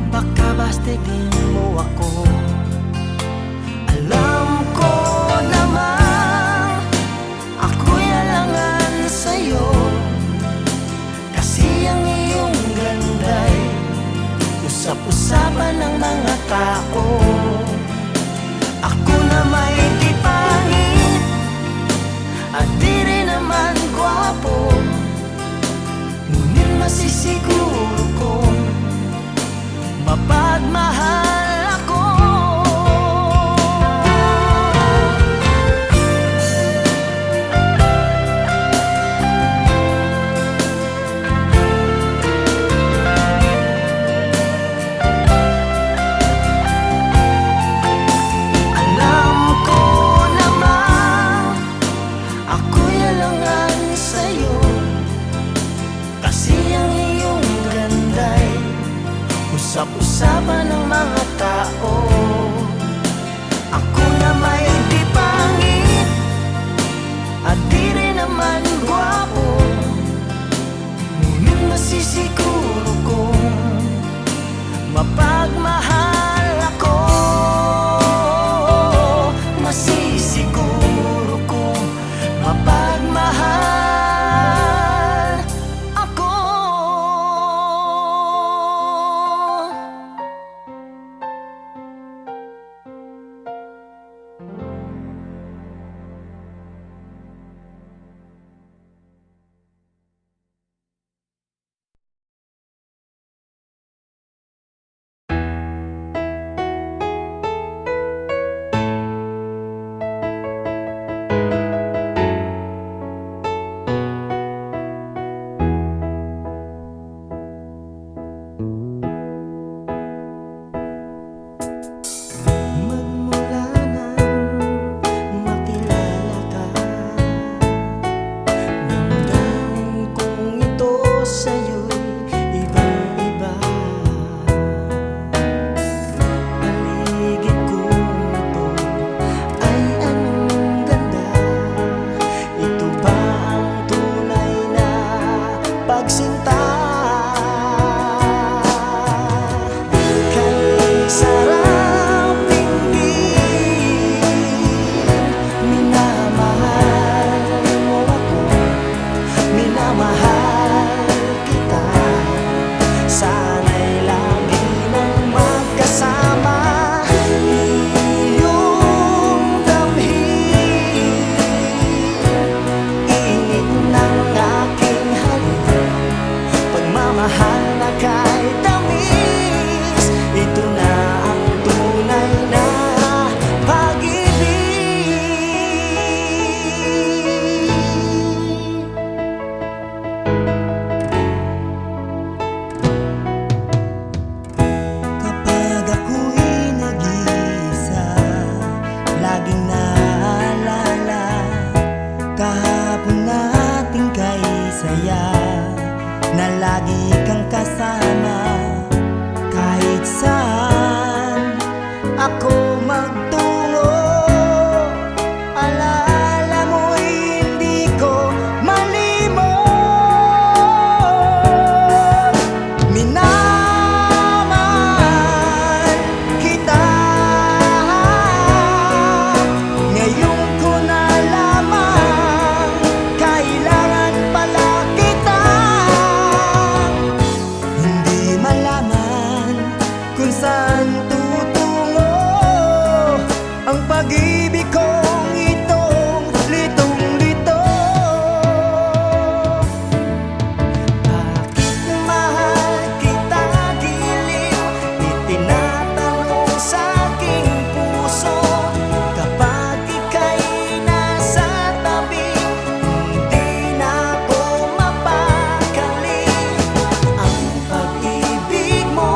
baka bastidin mo ako. Alam ko naman ako'y alangan sa'yo, kasi ang iyong ganda'y usap-usapan ng mga tao. Ako na may di pangit at di rin naman gwapo, ngunit masisiguro kong mapagmahal ako. Alam ko naman ako'y alangan sa'yo, kasi ang iyong ganda'y usap-usapan ng mga tao. Ako na may di pangit at di rin naman gwapo, ngunit masisiguro kong mapagmahal ako. Masisiguro kong mapagmahal ako. Magmula nang makilala ka, damdamin kong ito sa'yo'y ibang-iba. Paligid kong ito ay anong ganda. Ito ba ang tunay na pagsinta? Kay sarap tingin, minamahal mo ako, minamahal kita. Sana'y lagi nang magkasama, iyong damhin, init ng aking halik, pagmamahal na kahit tamis. Ito na ang tunay na pag-ibig. Kapag ako'y nag-iisa, laging naalala kahapon nating kay saya, na lagi kang kasama kahit saan ako magtungo. Alaala mo'y hindi ko malimot. Minamahal kita, ngayon ko nalaman, kailangan pala kita. Hindi malaman kung saan tutungo ang pag-ibig kong itong litong-lito. Bakit mahal kita giliw? Itinatanong sa aking puso. Kapag ika'y nasa tabi, hindi na ako mapakali. Ang pag-ibig mo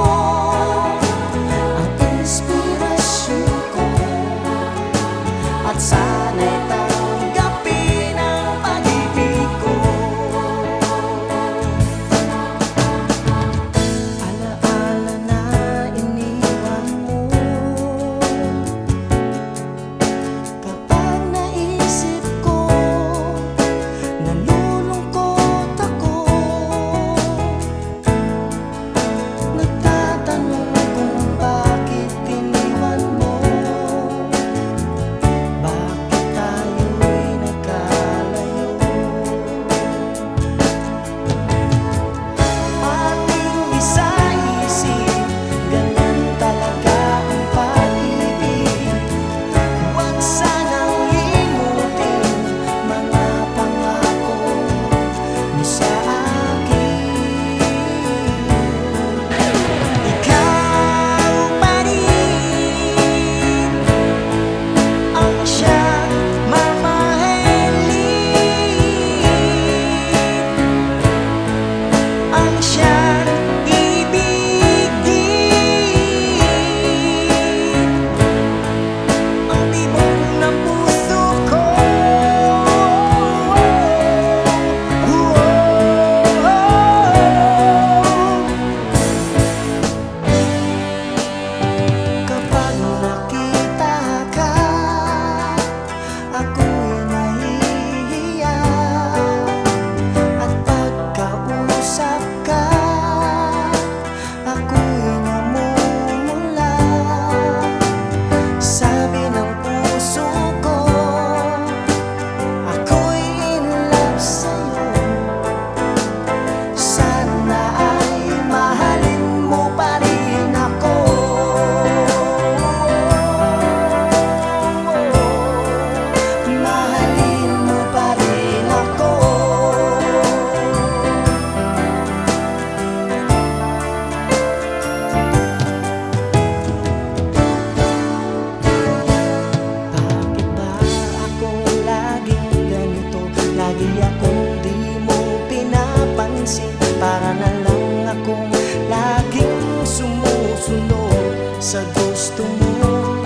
sa gusto mo.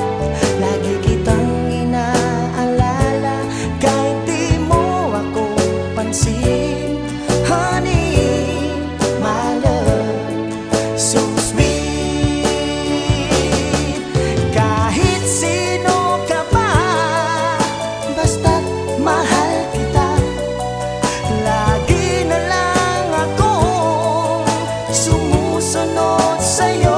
Lagi kitang inaalala kahit di mo ako pansin. Honey, my love, so sweet. Kahit sino ka pa, basta't mahal kita. Lagi na lang akong sumusunod sa'yo.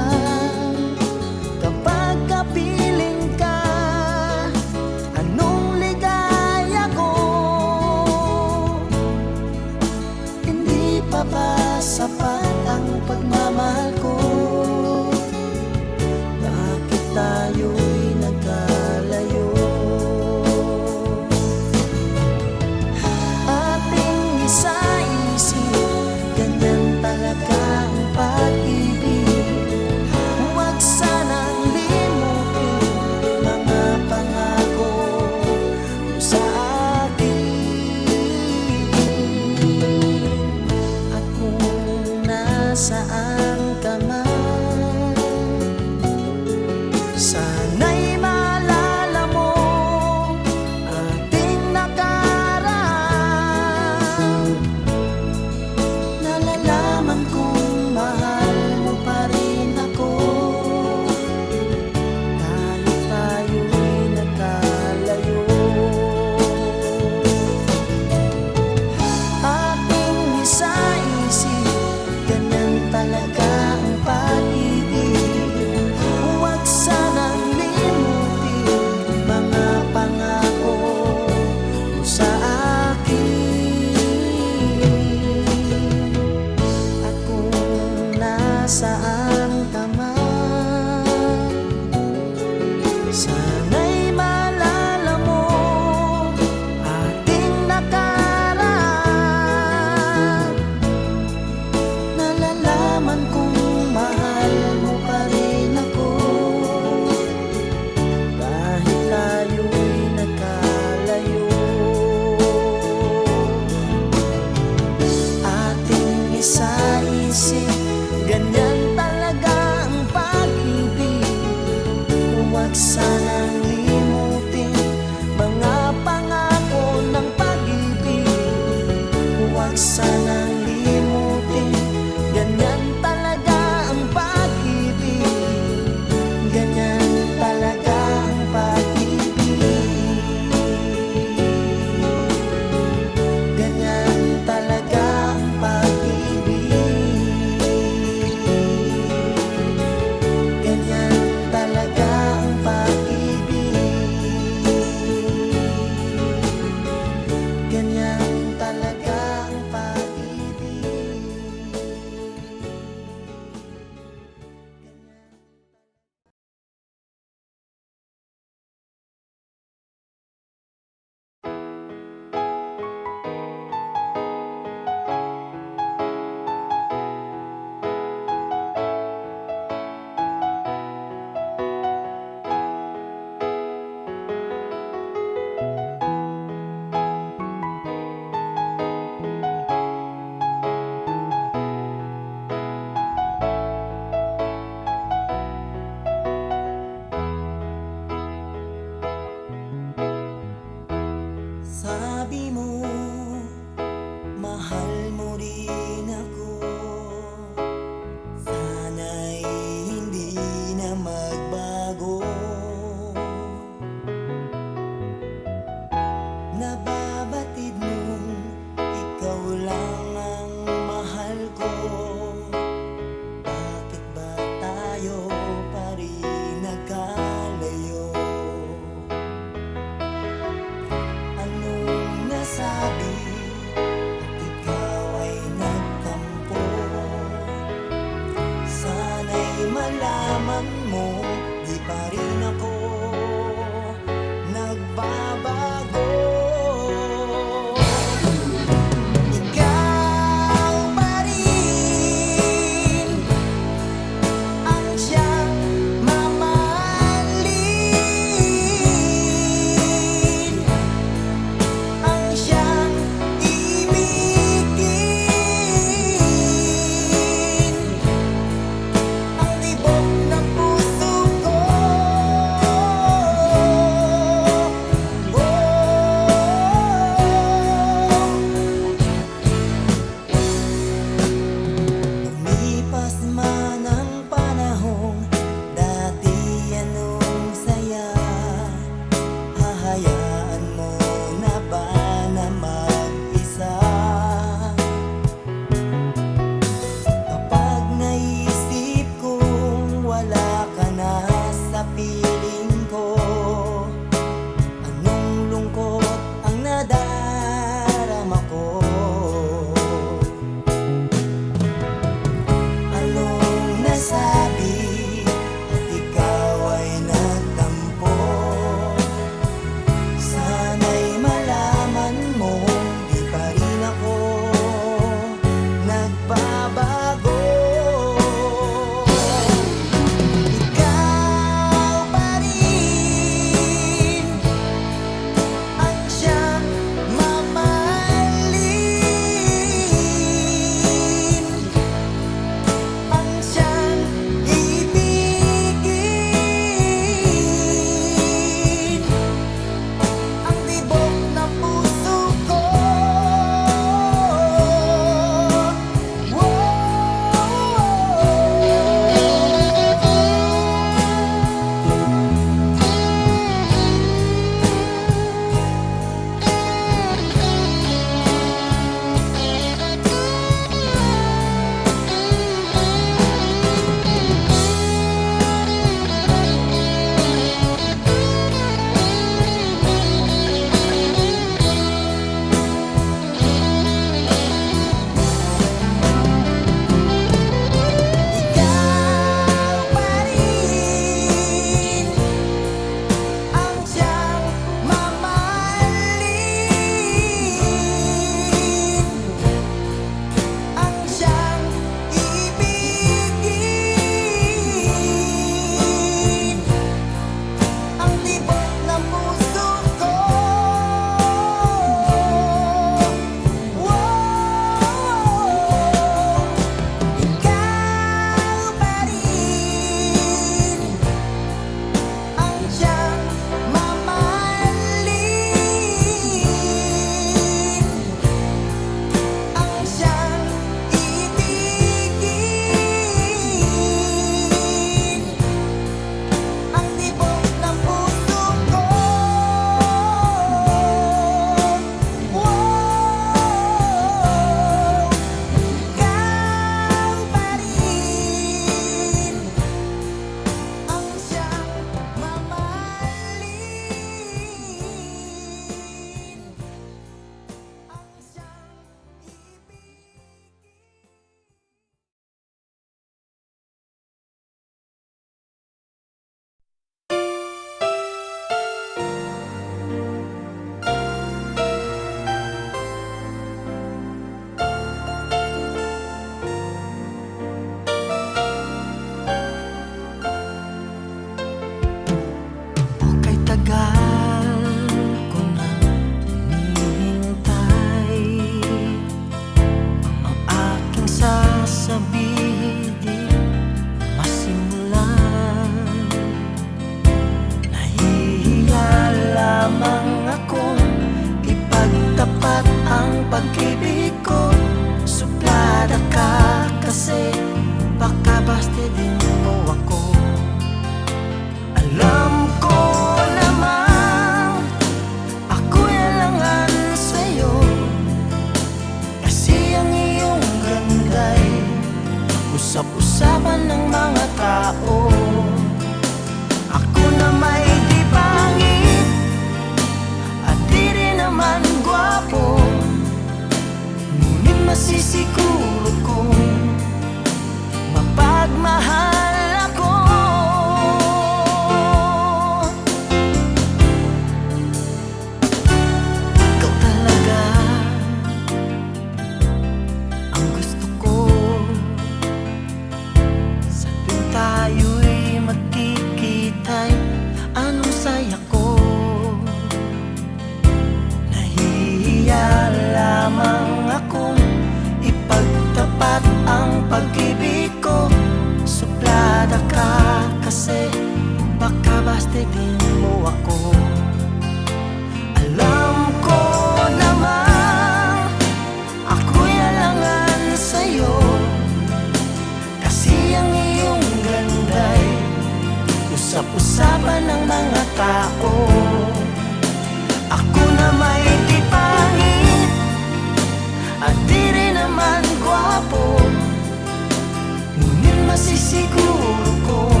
masisiguro kong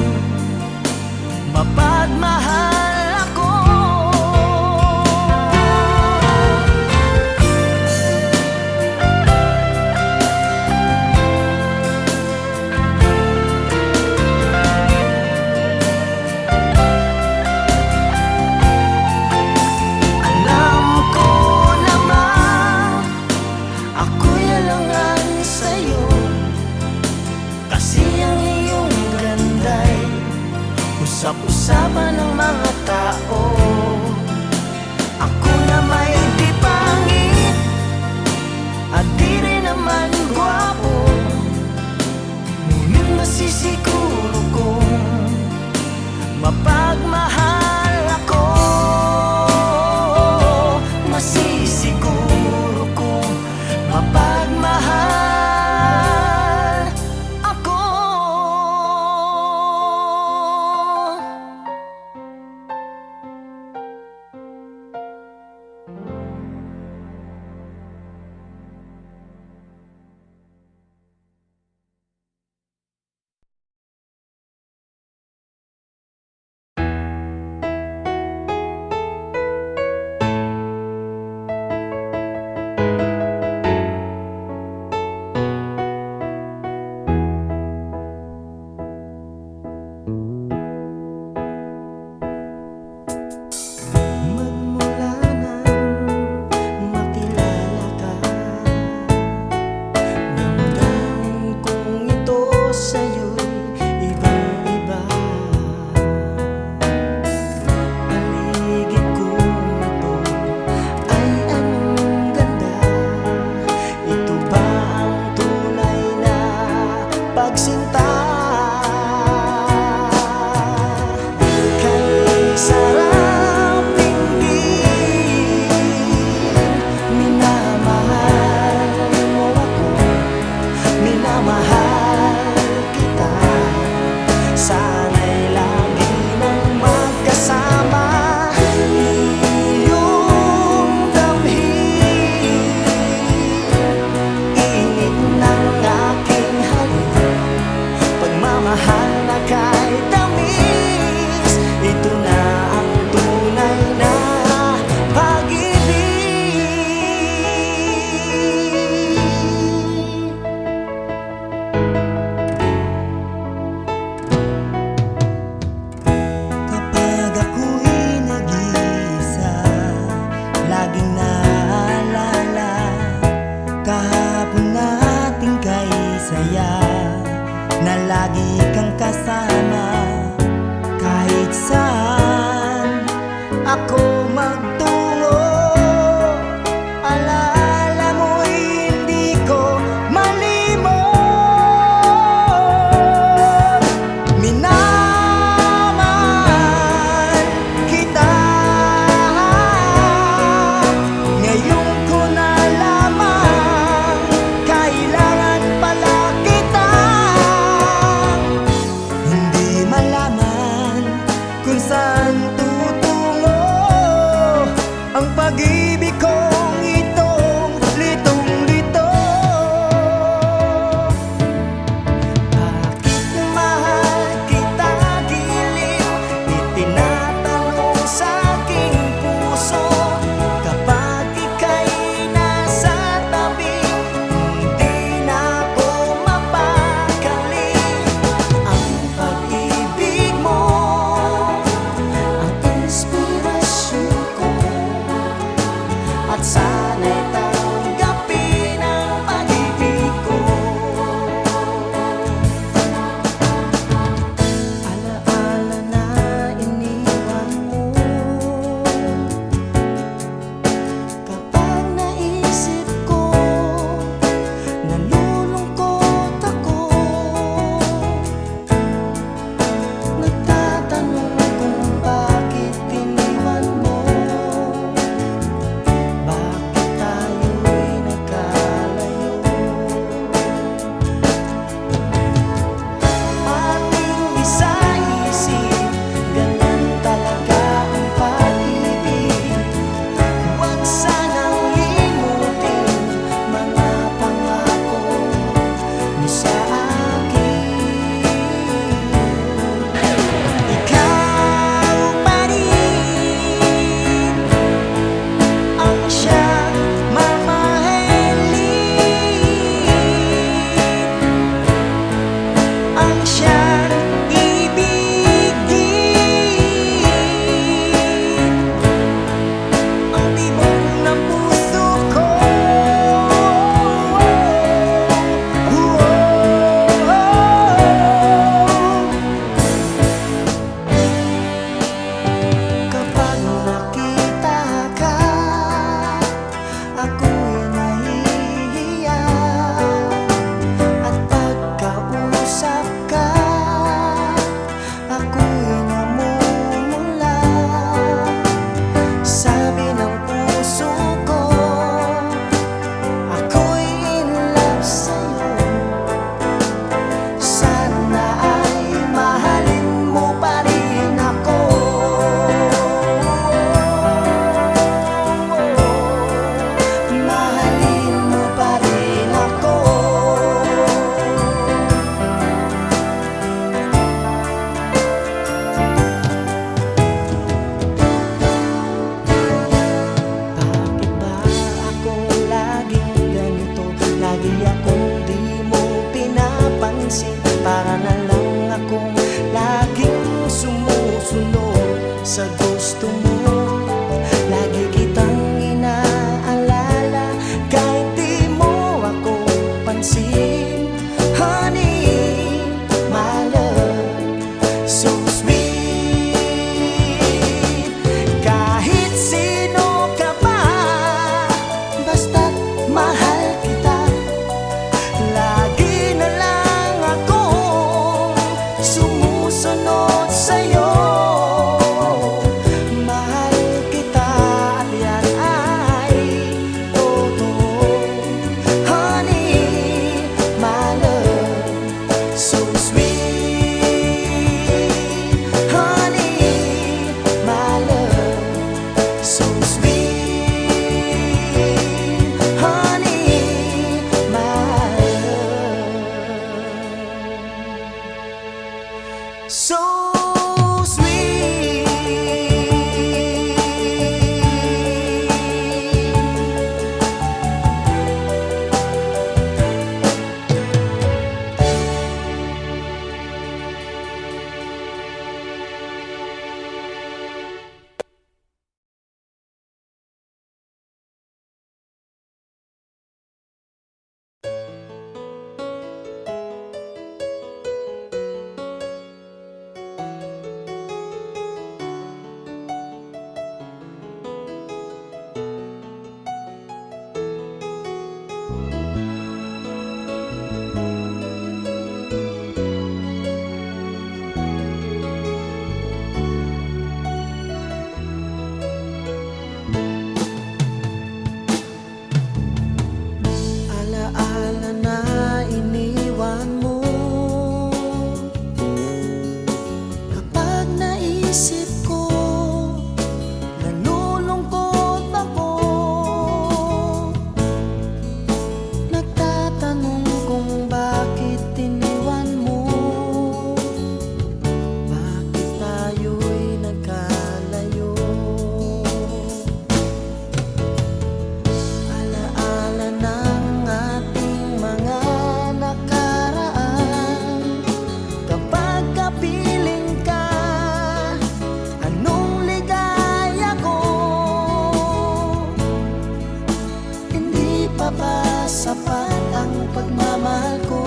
mapagmahal ako. Alam ko naman ako'y alangan sa'yo, kasi ang iyong ganda'y usap-usapan ng mga tao. Ako na may di pangit at di rin naman gwapo, ngunit masisiguro kong mapagmahal ako. Masisiguro kong mapagmahal ako. Magmula nang makilala ka, damdamin kong ito sa'yo'y ibang-iba. Paligid kong ito ay anong ganda. Ito ba ang tunay na pagsinta? Kay sarap tingin, minamahal mo ako, minamahal kita. Sana'y lagi nang magkasama, iyong damhin, init ng aking halik, pagmamahal na kahit tamis. Ito na ang tunay na pag-ibig. Kapag ako'y nag-iisa, laging naalala kahapon nating kay saya, na lagi kang kasama kahit saan ako magtungo. Alaala mo'y hindi ko malimot. Minamahal kita, ngayon ko nalaman, kailangan pala kita. Hindi malaman kung saan tutungo ang pag-ibig kong itong litong-lito. Bakit mahal kita giliw? Itinatanong sa aking puso. Kapag ika'y nasa tabi, hindi na ako mapakali. Ang pag-ibig mo ang inspirasyon ko, so sweet, honey, my love. So sweet. Alaala na iniwan mo, kapag naisip ko, nalulungkot ako. Nagtatanong kung bakit iniwan mo, bakit tayo'y nagkalayo. Alaala ng ating mga nakaraan, kapag kapiling ka, anong ligaya ko. Hindi pa ba sapat ang pagmamahal ko?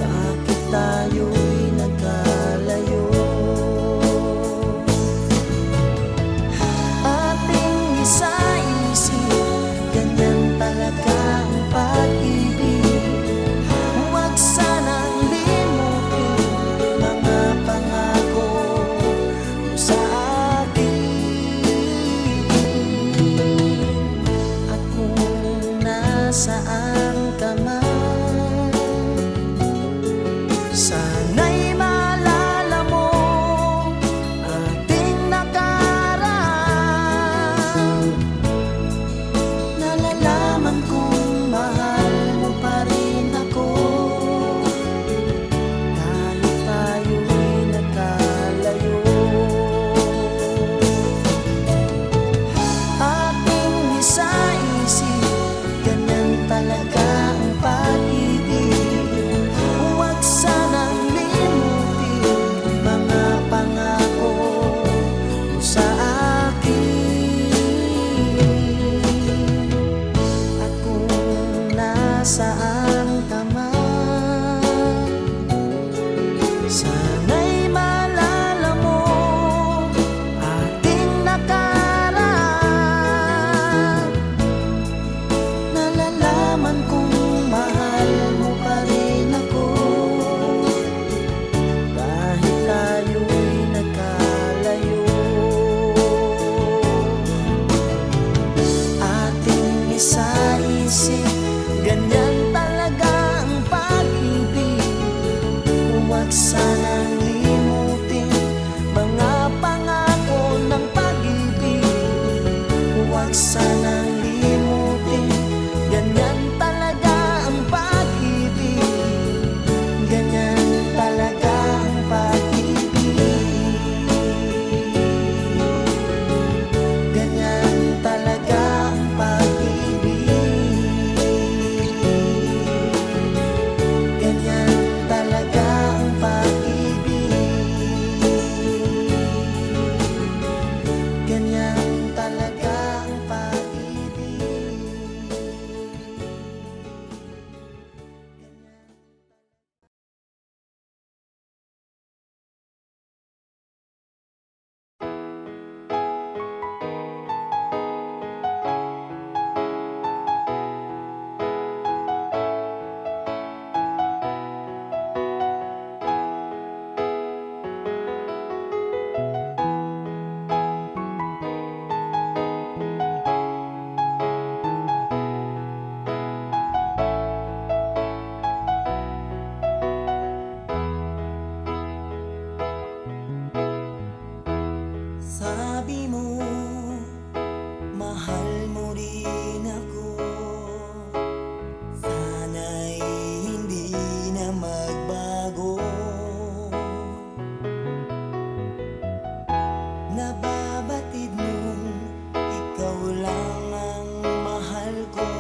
Bakit tayo'y nagkalayo? Ating isa-isip, ganyan talaga ang pag-ibig. Huwag sanang limutin mga pangako mo sa akin. At kung nasaan ka man, sana'y maalala mo ating nakaraan. Nalalaman kong mahal mo pa rin ako, kahit tayo'y nagkalayo. Ating isa-isip, ganyan talaga ang pag-ibig. Huwag sanang limutin mga pangako mo sa akin. At kung nasaan ka man, sana'y maalala mo ating nakaraan. Nalalaman kong mahal mo pa rin ako, kahit tayo'y nagkalayo. Ating isa-isip, ganyan talaga ang pag-ibig. Huwag sanang limutin mga pangako ng pag-ibig. Huwag sanang limutin, ganyan talaga ang pag-ibig. Ganyan talaga ang pag-ibig. Ganyan talaga ang pag-ibig. rin ako. Sana'y hindi na magbago. Nababatid mong ikaw lang ang mahal ko.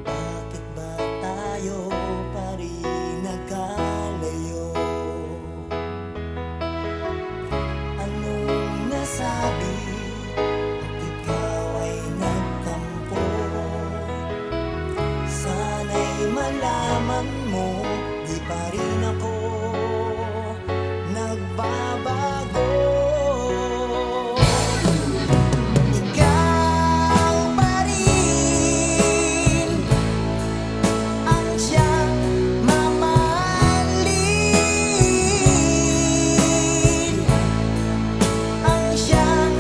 Bakit ba tayo pa rin nagkalayo? Anong nasabi at ikaw ay nagtampo? Sana'y malaman mo, di pa rin ako nagbabago. Ikaw pa rin ang siyang mamahalin, ang siyang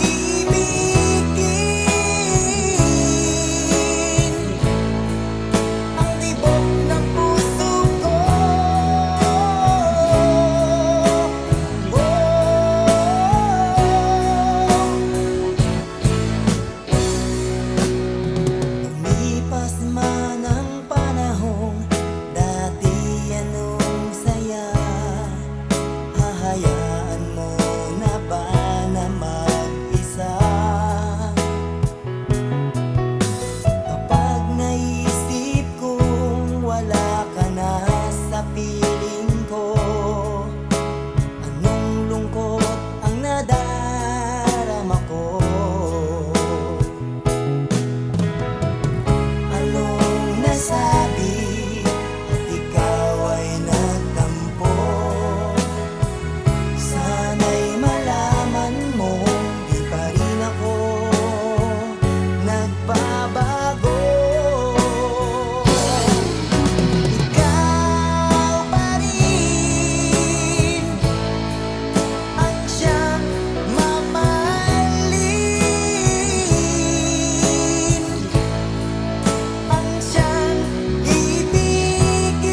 ibigin, ang tibok ng puso ko. Lumipas man ang panahon, dati anong saya. Hahayaan mo na ba na mag-isa? Kapag naisip kong wala ka na sa piling ko, anong lungkot ang nadarama ko. Anong nasabi at ikaw ay nagtampo? Sana'y malaman mo, di pa rin ako nagbabago. Ikaw pa rin ang siyang mamahalin, ang siyang ibigin,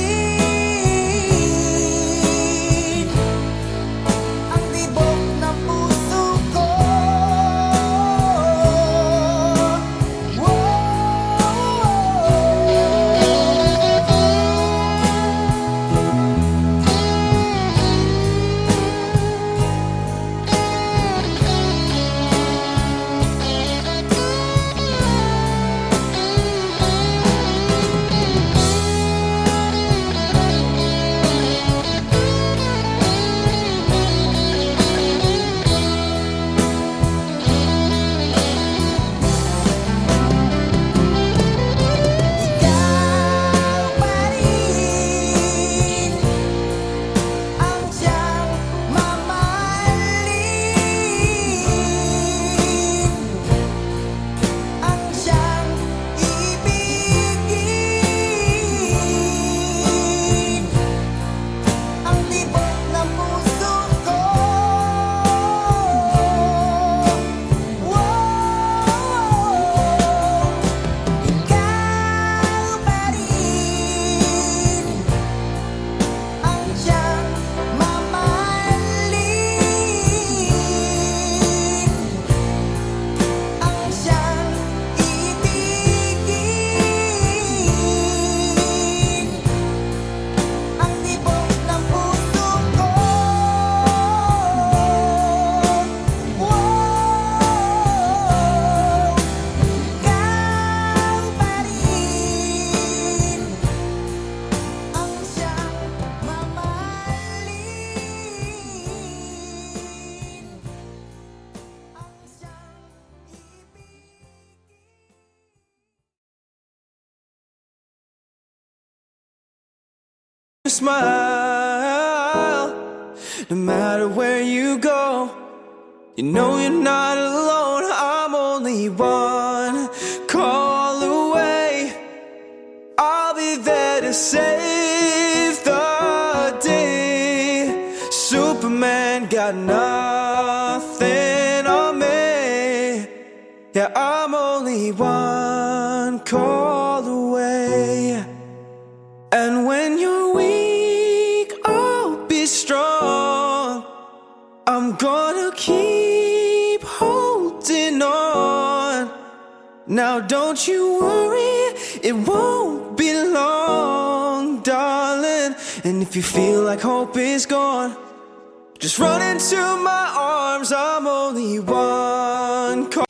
ang tibok ng puso ko. Ikaw pa rin ang siyang mamahalin, ang siyang ibigin, ang tibok ng puso ko. Ikaw pa rin ang siyang mamahalin, ang siyang ibigin, ang tibok ng puso ko. Ikaw pa rin ang siyang mamahalin, ang siyang Smile, no matter where you go. You know you're not alone. I'm only one call away. I'll be there to save the day. Superman got nothing on me. Yeah, I'm only one call away. And when you're weak, I'll be strong. I'm gonna keep holding on. Now don't you worry, it won't be long, darling. And if you feel like hope is gone, just run into my arms. I'm only one call.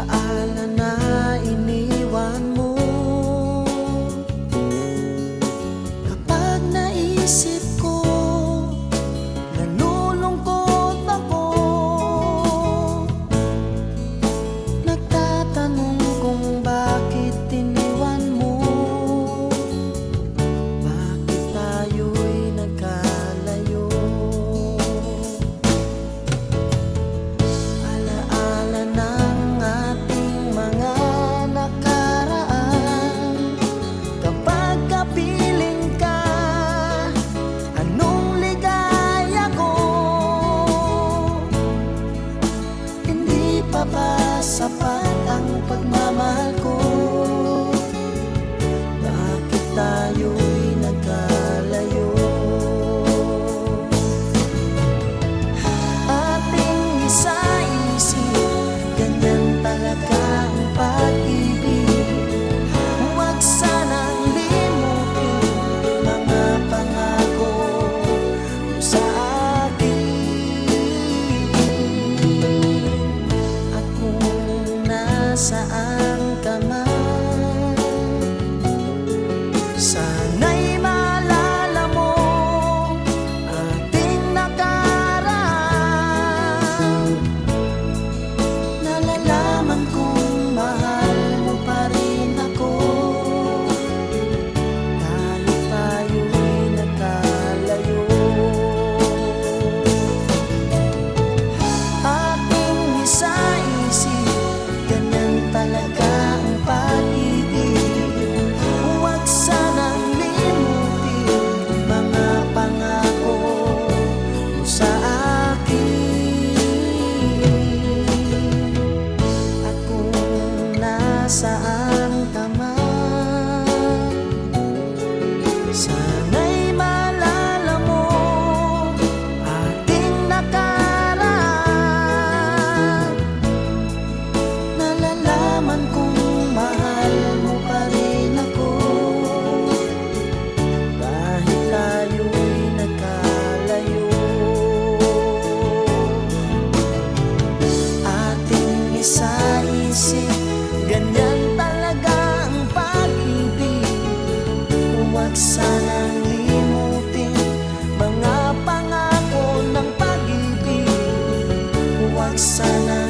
Alaala na iniwan mo. Kapag naisip ko, nalulungkot ako. Nagtatanong kung bakit iniwan mo. Bakit tayo'y nagkalayo? Alaala ng ating mga nakaraan. Kapag kapiling ka, anong ligaya ko. Hindi pa ba sapat ang pagmamahal ko? Bakit tayo'y nagkalayo? Ating isa-isip, ganyan talaga ang pag-ibig. Huwag sanang limutin mga pangako mo sa akin. At kung nasaan ka man, sana'y maalala mo ating nakaraan. Nalalaman kong mahal mo pa rin ako, kahit tayo'y nagkalayo. Ating isa-isip, ganyan tayo mapapansin, ganyan talaga ang pag-ibig. Huwag sanang limutin mga pangako ng pag-ibig. Huwag sanang